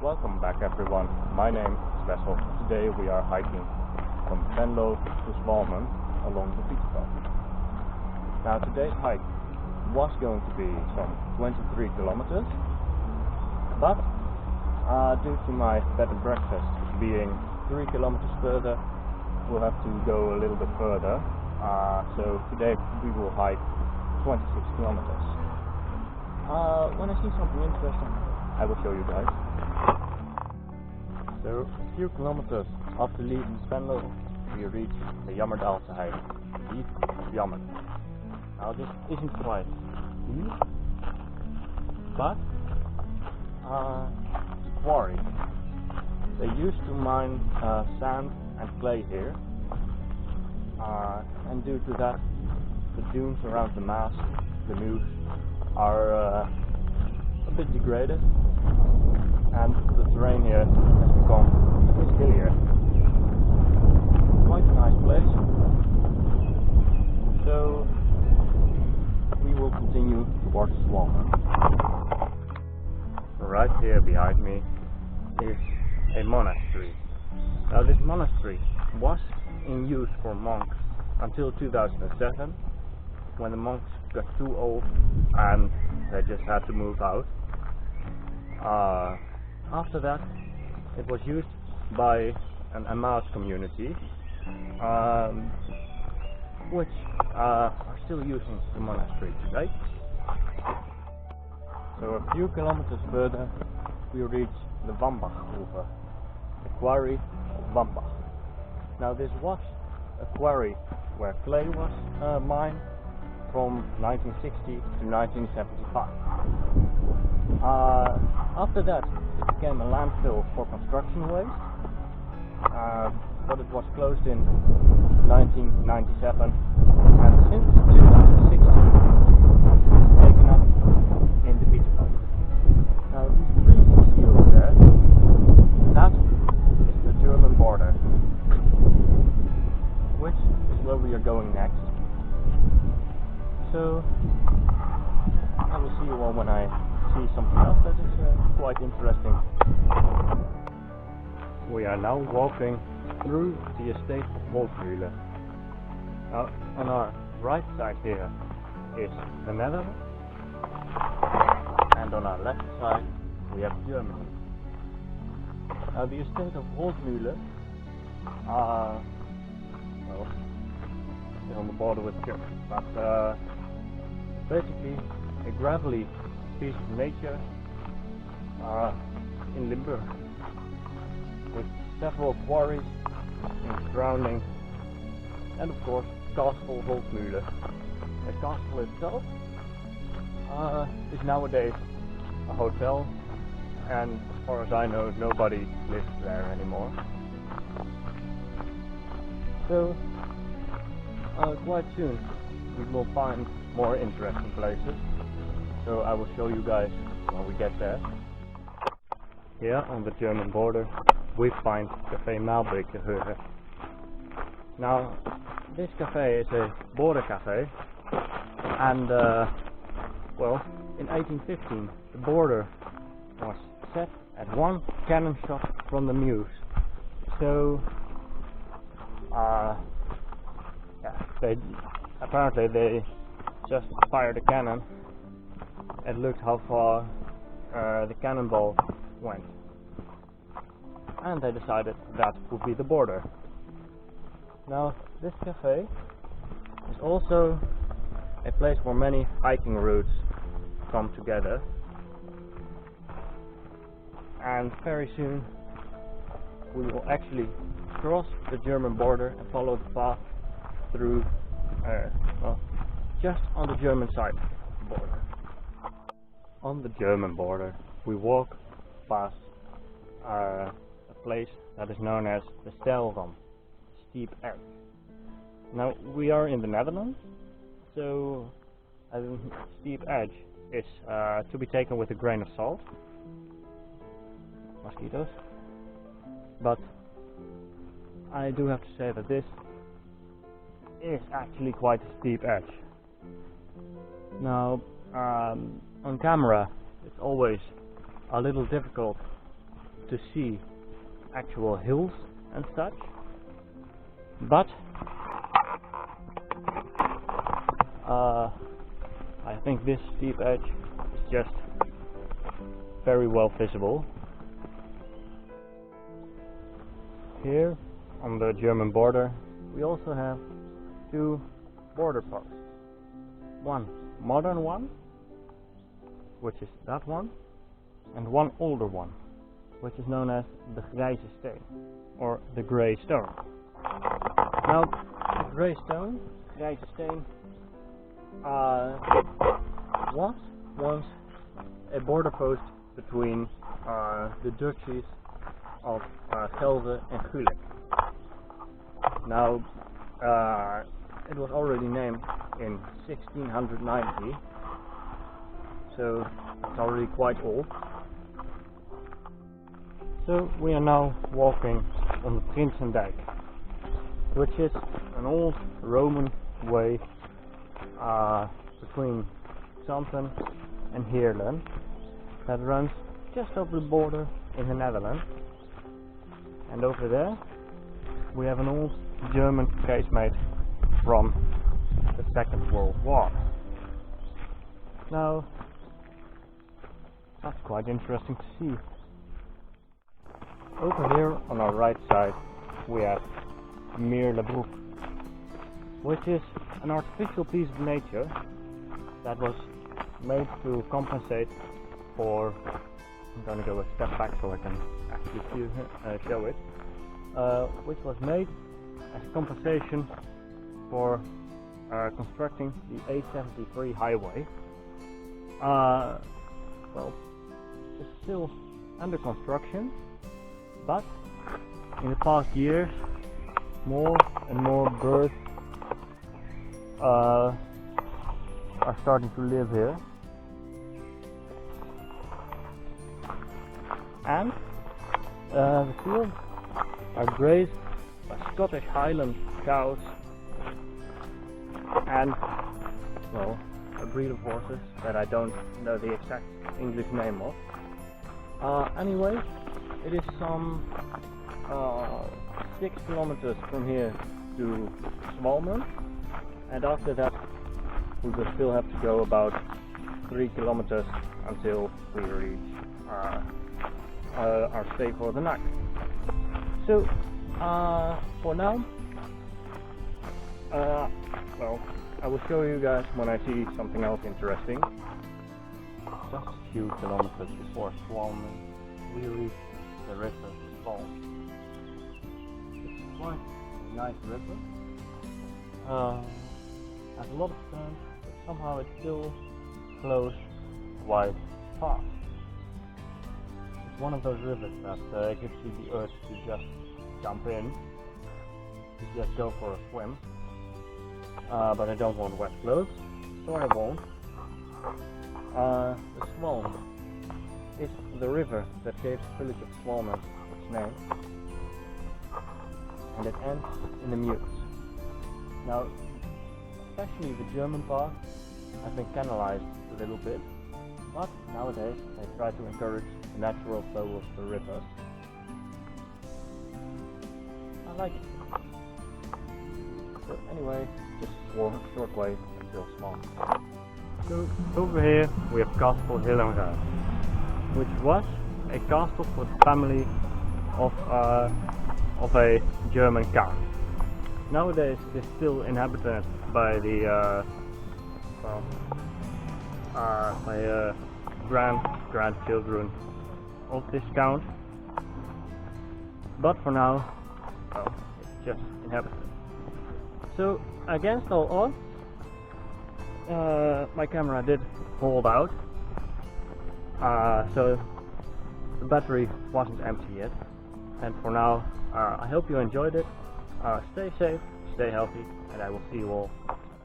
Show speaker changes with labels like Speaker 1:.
Speaker 1: Welcome back everyone, my name is Venlo. Today we are hiking from Venlo to Swalmen along the Pieterpad. Now today's hike was going to be some 23 kilometers, but due to my bed and breakfast being 3 kilometers further, we'll have to go a little bit further. So today we will hike 26 kilometers. When I see something interesting, I will show you guys. So, a few kilometers after leaving Venlo, we reach the Jammerdaalse deep of Jammer. Now this isn't quite deep, but it's a quarry. They used to mine sand and clay here, and due to that, the dunes around the mass, the Meuse, are a bit degraded, and the terrain here has become a bit hillier. Quite a nice place. So we will continue towards Swalmen. Right here behind me is a monastery. Now this monastery was in use for monks until 2007, when the monks got too old and they just had to move out. After that, it was used by an Emmaus community, which are still using the monastery today. So a few kilometers further, we reach the Wambachgrove, the quarry of Wambach. Now this was a quarry where clay was mined from 1960 to 1975. After that, it became a landfill for construction waste, but it was closed in 1997, and since 2016 it's taken up in the Pieterpad. Now these trees you see over there, that is the German border, which is where we are going next. So I will see you all when I see something else that is quite interesting. We are now walking through the estate of Wolfmühle. Now on our right side here is the Netherlands, and on our left side we have Germany. Now the estate of Wolfmühle well, is on the border with Germany, but basically a gravelly piece of nature in Limburg, with several quarries in its surroundings, and of course Castle Wolfmühle. The castle itself is nowadays a hotel, and as far as I know, nobody lives there anymore. So quite soon we will find more interesting places, so I will show you guys when we get there. Here on the German border we find Café Maalbeekhöhe. Now this cafe is a border cafe, and well, in 1815 the border was set at one cannon shot from the Meuse. So apparently they just fired a cannon and looked how far the cannonball went, and they decided that would be the border. Now this cafe is also a place where many hiking routes come together, and very soon we will actually cross the German border and follow the path through well, just on the German side of the border. On the German border we walk past a place that is known as the Steilrand, steep edge. Now we are in the Netherlands, so a steep edge is to be taken with a grain of salt. Mosquitoes. But I do have to say that this is actually quite a steep edge. Now on camera it's always a little difficult to see actual hills and such, but I think this steep edge is just very well visible. Here on the German border we also have two border posts. One modern one, which is that one, and one older one, which is known as the grijze steen, or the grey stone. Now, the grey stone, grijze steen, was once a border post between the duchies of Gelre and Gulik. Now, it was already named in 1690, so it's already quite old. So we are now walking on the Prinsendijk, which is an old Roman way between Xanten and Heerlen that runs just over the border in the Netherlands. And over there we have an old German casemate from the Second World War. Now, that's quite interesting to see. Over here on our right side we have Meerlebroek, which is an artificial piece of nature that was made to compensate for, I'm going to go a step back so I can actually show it, which was made as a compensation for constructing the A73 highway. Well, it's still under construction, but in the past years more and more birds are starting to live here, and the fields are grazed by Scottish Highland cows and, well, a breed of horses that I don't know the exact English name of. Anyway, it is some 6 kilometers from here to Swalmen, and after that we will still have to go about 3 kilometers until we reach our stay for the night. So for now, well, I will show you guys when I see something else interesting. Just a few kilometers before Swalmen we reach the river Swalm. It's quite a nice river. Has a lot of turns, but somehow it still flows quite fast. It's one of those rivers that gives you the urge to just jump in, to just go for a swim. But I don't want wet clothes, so I won't. The Swalm is the river that gave the village of Swalmen its name, and it ends in the Meuse. Now, especially the German part has been canalized a little bit, but nowadays they try to encourage the natural flow of the rivers. I like it. So anyway, just a short way until Swalmen. So over here we have Castle Hillenraad, which was a castle for the family of a German count. Nowadays it is still inhabited by the grandchildren of this count, but for now, well, it's just inhabited. So against all odds, my camera did hold out, so the battery wasn't empty yet, and for now I hope you enjoyed it. Stay safe, stay healthy, and I will see you all next time.